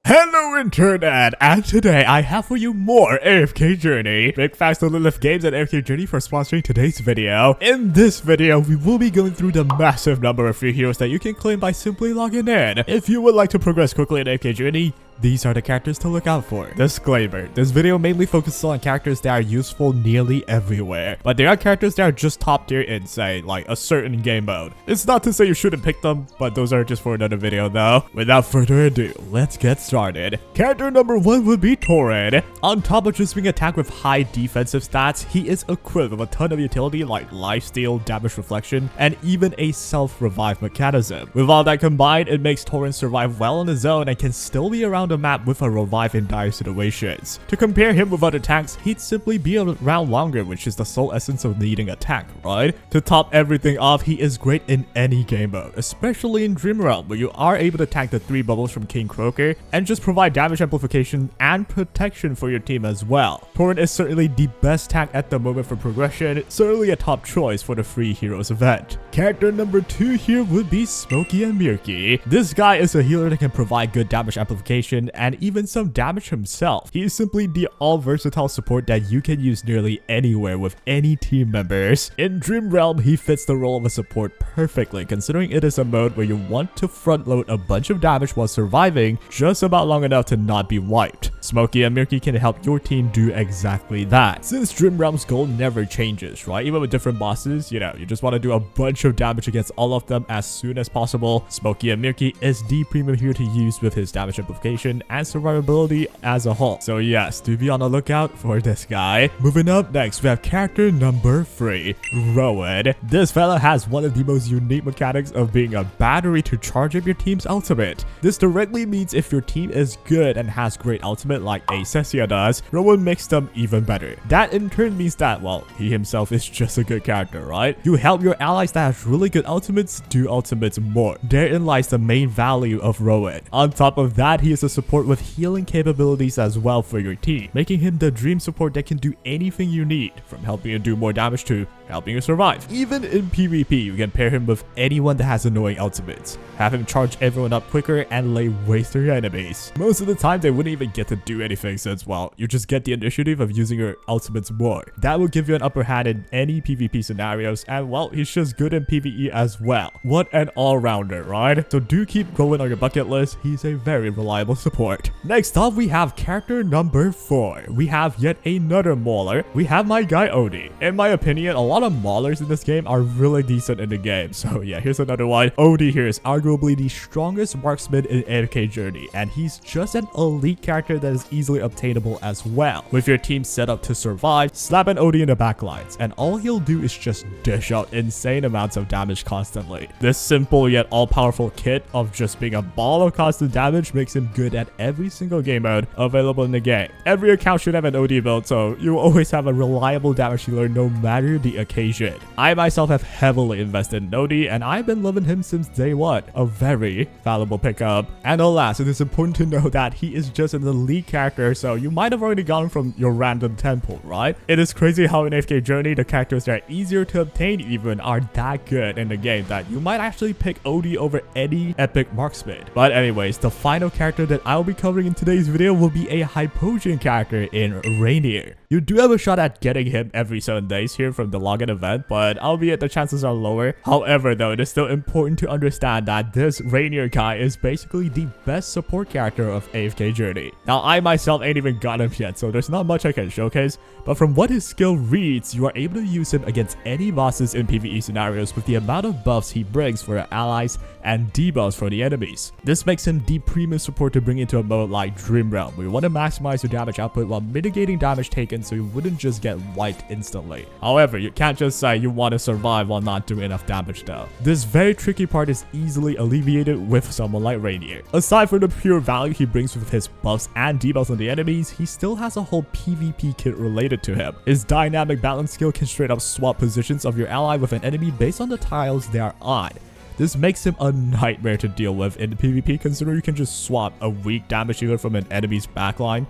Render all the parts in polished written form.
Hello Internet, and today I have for you more AFK Journey. Big thanks to Lilith Games and AFK Journey for sponsoring today's video. In this video, we will be going through the massive number of free heroes that you can claim by simply logging in. If you would like to progress quickly in AFK Journey, these are the characters to look out for. Disclaimer, this video mainly focuses on characters that are useful nearly everywhere, but there are characters that are just top tier in, say, like a certain game mode. It's not to say you shouldn't pick them, but those are just for another video though. Without further ado, let's get started. Character number 1 would be Rowan. On top of just being attacked with high defensive stats, he is equipped with a ton of utility like lifesteal, damage reflection, and even a self-revive mechanism. With all that combined, it makes Rowan survive well on his own and can still be around the map with a revive in dire situations. To compare him with other tanks, he'd simply be around longer, which is the sole essence of needing a tank, right? To top everything off, he is great in any game mode, especially in Dream Realm, where you are able to tank the 3 bubbles from King Croaker and just provide damage amplification and protection for your team as well. Rowan is certainly the best tank at the moment for progression, certainly a top choice for the free heroes event. Character number 2 here would be Smokey and Mirky. This guy is a healer that can provide good damage amplification and even some damage himself. He is simply the all-versatile support that you can use nearly anywhere with any team members. In Dream Realm, he fits the role of a support perfectly, considering it is a mode where you want to front-load a bunch of damage while surviving just about long enough to not be wiped. Smokey and Mirky can help your team do exactly that. Since Dream Realm's goal never changes, right? Even with different bosses, you just want to do a bunch of damage against all of them as soon as possible. Smokey and Mirky is the premium hero to use with his damage amplification and survivability as a whole. So yes, do be on the lookout for this guy. Moving up next, we have character number 3, Rowan. This fella has one of the most unique mechanics of being a battery to charge up your team's ultimate. This directly means if your team is good and has great ultimate like Acesia does, Rowan makes them even better. That in turn means that, well, he himself is just a good character, right? You help your allies that have really good ultimates do ultimates more. Therein lies the main value of Rowan. On top of that, he is a support with healing capabilities as well for your team, making him the dream support that can do anything you need, from helping you do more damage to helping you survive. Even in PvP, you can pair him with anyone that has annoying ultimates. Have him charge everyone up quicker and lay waste to your enemies. Most of the time, they wouldn't even get to do anything since, well, you just get the initiative of using your ultimates more. That will give you an upper hand in any PvP scenarios, and well, he's just good in PvE as well. What an all-rounder, right? So do keep Rowan on your bucket list. He's a very reliable support. Next up, we have character number 4. We have yet another mauler. We have my guy Odie. In my opinion, a lot of maulers in this game are really decent in the game. So yeah, here's another one. Odie here is arguably the strongest marksman in AFK Journey, and he's just an elite character that is easily obtainable as well. With your team set up to survive, slap an Odie in the backlines, and all he'll do is just dish out insane amounts of damage constantly. This simple yet all-powerful kit of just being a ball of constant damage makes him good at every single game mode available in the game. Every account should have an OD build, so you always have a reliable damage healer no matter the occasion. I myself have heavily invested in OD, and I've been loving him since day one. A very valuable pickup. And alas, it is important to know that he is just an elite character, so you might have already gotten from your random temple, right? It is crazy how in AFK Journey, the characters that are easier to obtain even are that good in the game that you might actually pick OD over any epic marksman. But anyways, the final character that I'll be covering in today's video will be a Hypogean character in Rainier. You do have a shot at getting him every 7 days here from the login event, but albeit the chances are lower. However, though, it is still important to understand that this Rainier guy is basically the best support character of AFK Journey. Now, I myself ain't even got him yet, so there's not much I can showcase, but from what his skill reads, you are able to use him against any bosses in PvE scenarios with the amount of buffs he brings for your allies and debuffs for the enemies. This makes him the premium support to bring into a mode like Dream Realm, where you want to maximize your damage output while mitigating damage taken so you wouldn't just get wiped instantly. However, you can't just say you want to survive while not doing enough damage though. This very tricky part is easily alleviated with someone like Rainier. Aside from the pure value he brings with his buffs and debuffs on the enemies, he still has a whole PvP kit related to him. His dynamic balance skill can straight up swap positions of your ally with an enemy based on the tiles they are on. This makes him a nightmare to deal with in PvP, considering you can just swap a weak damage dealer from an enemy's backline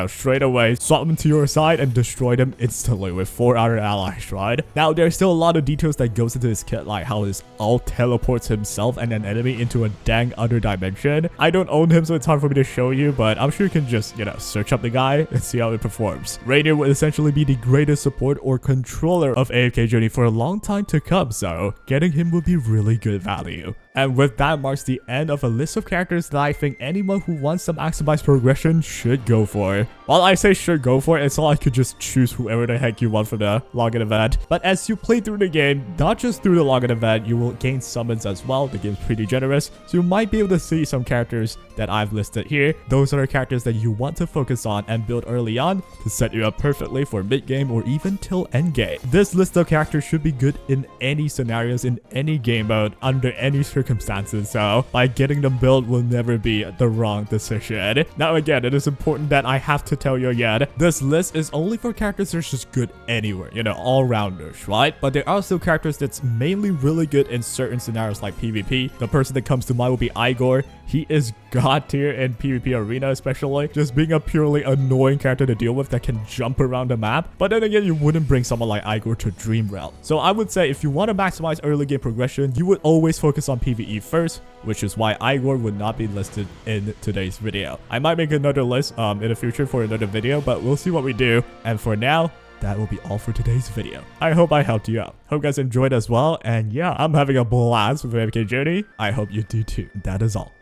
straight away swap them to your side and destroy them instantly with 4 other allies, right? Now, there's still a lot of details that goes into this kit, like how his ult teleports himself and an enemy into a dang other dimension. I don't own him, so it's hard for me to show you, but I'm sure you can just, search up the guy and see how it performs. Rainier will essentially be the greatest support or controller of AFK Journey for a long time to come, so getting him would be really good value. And with that marks the end of a list of characters that I think anyone who wants some maximized progression should go for. While I say should go for, it's not like you just choose whoever the heck you want for the login event. But as you play through the game, not just through the login event, you will gain summons as well. The game's pretty generous, so you might be able to see some characters that I've listed here. Those are the characters that you want to focus on and build early on to set you up perfectly for mid-game or even till end-game. This list of characters should be good in any scenarios, in any game mode, under any circumstances, so by getting them built will never be the wrong decision. Now again, it is important that I have to tell you again, this list is only for characters that are just good anywhere, all-rounders, right? But there are still characters that's mainly really good in certain scenarios like PvP. The person that comes to mind will be Igor. He is god tier in PvP arena, especially just being a purely annoying character to deal with that can jump around the map. But then again, you wouldn't bring someone like Igor to Dream Realm. So I would say if you want to maximize early game progression, you would always focus on PvE first, which is why Igor would not be listed in today's video. I might make another list in the future for another video, but we'll see what we do. And for now, that will be all for today's video. I hope I helped you out. Hope you guys enjoyed as well. And yeah, I'm having a blast with AFK Journey. I hope you do too. That is all.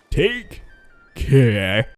Take care.